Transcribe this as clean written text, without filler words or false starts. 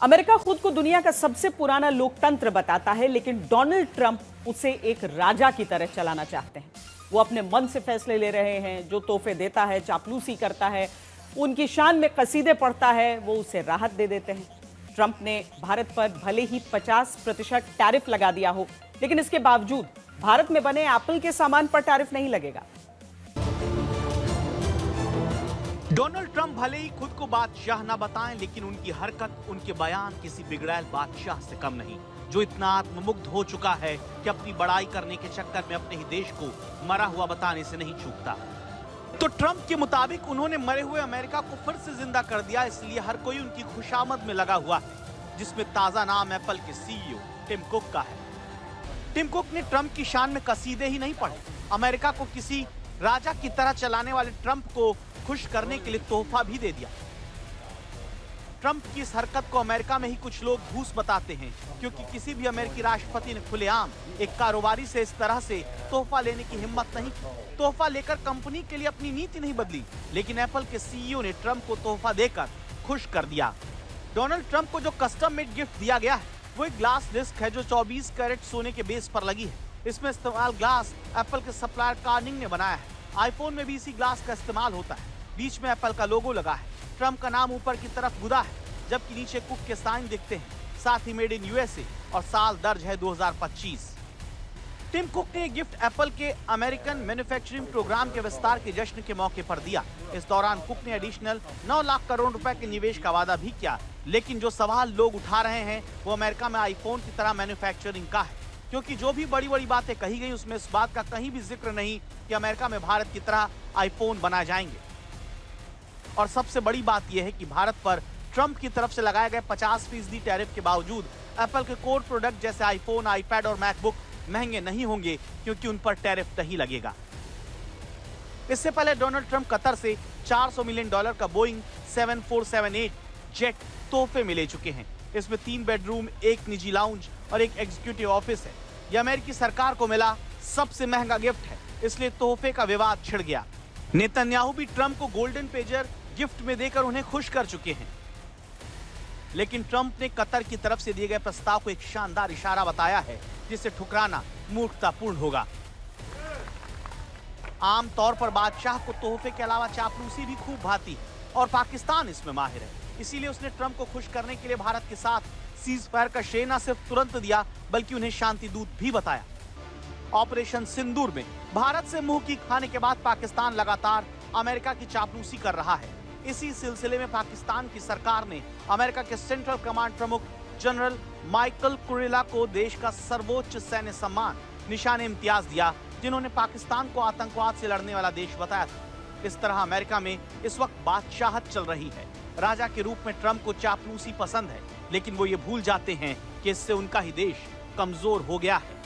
America खुद को दुनिया का सबसे पुराना लोकतंत्र बताता है, लेकिन डोनाल्ड ट्रंप उसे एक राजा की तरह चलाना चाहते हैं। वो अपने मन से फैसले ले रहे हैं। जो तोहफे देता है, चापलूसी करता है, उनकी शान में कसीदे पढ़ता है, वो उसे राहत दे देते हैं। ट्रंप ने भारत पर भले ही 50% टैरिफ लगा दिया हो, लेकिन इसके बावजूद भारत में बने एप्पल के सामान पर टैरिफ नहीं लगेगा। डोनाल्ड ट्रंप भले ही खुद को बादशाह ना बताएं, लेकिन उनकी हरकत, उनके बयान किसी बिगड़ैल बादशाह से कम नहीं, जो इतना आत्ममुग्ध हो चुका है कि अपनी बड़ाई करने के चक्कर में अपने ही देश को मरा हुआ बताने से नहीं चूकता। तो ट्रंप के मुताबिक उन्होंने मरे हुए अमेरिका को फिर से जिंदा कर दिया, इसलिए हर कोई उनकी खुशामद में लगा हुआ है, जिसमें ताजा नाम एप्पल के सीईओ टिम कुक का है। टिम कुक ने ट्रंप की शान में कसीदे ही नहीं पढ़े, अमेरिका को किसी राजा की तरह चलाने वाले ट्रंप को खुश करने के लिए तोहफा भी दे दिया। ट्रंप की इस हरकत को अमेरिका में ही कुछ लोग घूस बताते हैं, क्योंकि किसी भी अमेरिकी राष्ट्रपति ने खुलेआम एक कारोबारी से इस तरह से तोहफा लेने की हिम्मत नहीं की। तोहफा लेकर कंपनी के लिए अपनी नीति नहीं बदली, लेकिन एप्पल के सीईओ ने ट्रंप को तोहफा देकर खुश कर दिया। डोनाल्ड ट्रंप को जो कस्टम मेड गिफ्ट दिया गया है, वो एक ग्लास डिस्क है जो 24 कैरेट सोने के बेस पर लगी है। इसमें इस्तेमाल ग्लास एप्पल के सप्लायर कार्निंग ने बनाया है। आईफोन में भी इसी ग्लास का इस्तेमाल होता है। बीच में एप्पल का लोगो लगा है। ट्रंप का नाम ऊपर की तरफ गुदा है, जबकि नीचे कुक के साइन दिखते हैं। साथ ही मेड इन यूएसए और साल दर्ज है 2025। टिम कुक ने गिफ्ट एप्पल के अमेरिकन मैन्युफैक्चरिंग प्रोग्राम के विस्तार के जश्न के मौके पर दिया। इस दौरान कुक ने एडिशनल 9 लाख करोड़ रुपए के निवेश का वादा भी किया, लेकिन जो सवाल लोग उठा रहे हैं वो अमेरिका में आईफोन की तरह मैन्युफैक्चरिंग का है, क्योंकि जो भी बड़ी बड़ी बातें कही गई उसमें इस बात का कहीं भी जिक्र नहीं कि अमेरिका में भारत की तरह आईफोन बनाए जाएंगे। और सबसे बड़ी बात यह है कि भारत पर ट्रंप की तरफ से लगाए गए 50% टैरिफ के बावजूद एप्पल के कोर प्रोडक्ट जैसे आईफोन, आईपैड और मैकबुक महंगे नहीं होंगे, क्योंकि उन पर टैरिफ नहीं लगेगा। इससे पहले डोनाल्ड ट्रंप कतर से $400 मिलियन का बोइंग 7478 जेट तोहफे में ले चुके हैं। इसमें 3 बेडरूम, 1 निजी लाउंज और 1 एग्जीक्यूटिव ऑफिस है। यह अमेरिकी सरकार को मिला सबसे महंगा गिफ्ट है, इसलिए तोहफे का विवाद छिड़ गया। नेतन्याहू भी ट्रंप को गोल्डन पेजर गिफ्ट में देकर उन्हें खुश कर चुके हैं, लेकिन ट्रंप ने कतर की तरफ से दिए गए प्रस्ताव को एक शानदार इशारा बताया है, जिसे ठुकराना मूर्खतापूर्ण होगा। आमतौर पर बादशाह को तोहफे के अलावा चापलूसी भी खूब भाती है और पाकिस्तान इसमें माहिर है। इसीलिए उसने ट्रंप को खुश करने के लिए भारत के साथ सीज फायर का श्रेय न सिर्फ तुरंत दिया, बल्कि उन्हें शांति दूत भी बताया। ऑपरेशन सिंदूर में भारत से मुंह की खाने के बाद पाकिस्तान लगातार अमेरिका की चापलूसी कर रहा है। इसी सिलसिले में पाकिस्तान की सरकार ने अमेरिका के सेंट्रल कमांड प्रमुख जनरल माइकल कुरेला को देश का सर्वोच्च सैन्य सम्मान निशान इम्तियाज दिया, जिन्होंने पाकिस्तान को आतंकवाद से लड़ने वाला देश बताया था। इस तरह अमेरिका में इस वक्त बादशाहत चल रही है। राजा के रूप में ट्रंप को चापलूसी पसंद है, लेकिन वो ये भूल जाते हैं कि इससे उनका ही देश कमजोर हो गया है।